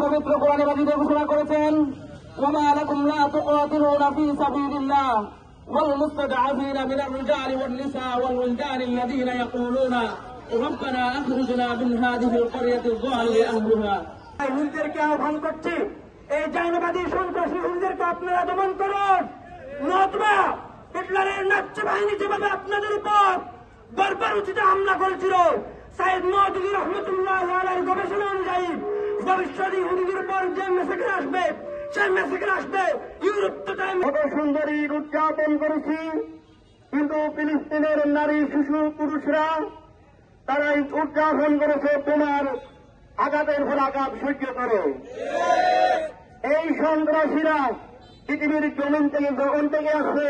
পবিত্র কোরআনে মাজিদে ঘোষণা করেছেন ওয়ামা লাকুম লা তুকাতিলুনা ফী সাবিলিল্লাহ ওয়াল মুস্তাদআফিনা মিনার রিজালি ওয়ান নিসা ওয়াল ওয়ালদানি আল্লাযীনা ইয়াকুলুনা রব্বানা আখরিজনা মিন হাযিহিল ক্বরিয়াতি যালিমি আহলুহা। হুজুরদেরকে আহ্বান করছি, এই জায়নবাদী সন্ত্রাসী হুজুরদেরকে আপনারা দমন করুন, নতুবা হিটলারের নাৎসি বাহিনী যেভাবে আপনাদের উপর বর্বরোচিত হামলা করেছিল, সাইয়েদ মুহদ্দিদ রহমাতুল্লাহ আলাইহির গবেষণা অনুযায়ী ভবিষ্যতে ইহুদিদের উপর যে মেসেজ আসবে, সেই মেসেজ আসবে ইউরোপ তথা কত সুন্দর ঈদ উদযাপন করেছি, কিন্তু ফিলিস্তিনের নারী শিশু পুরুষরা তারা ঈদ উদযাপন করেছে তোমার আঘাতের পর আঘাত সহ্য করে। এই সন্ত্রাসীরা পৃথিবীর জমিন থেকে যখন থেকে আসে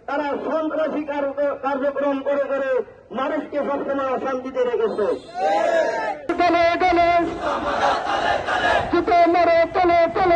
তারা সন্ত্রাসী কার্যক্রম করে করে মানুষকে সবসময় অশান্তিতে রেখেছে। তলে তলে তলে তলে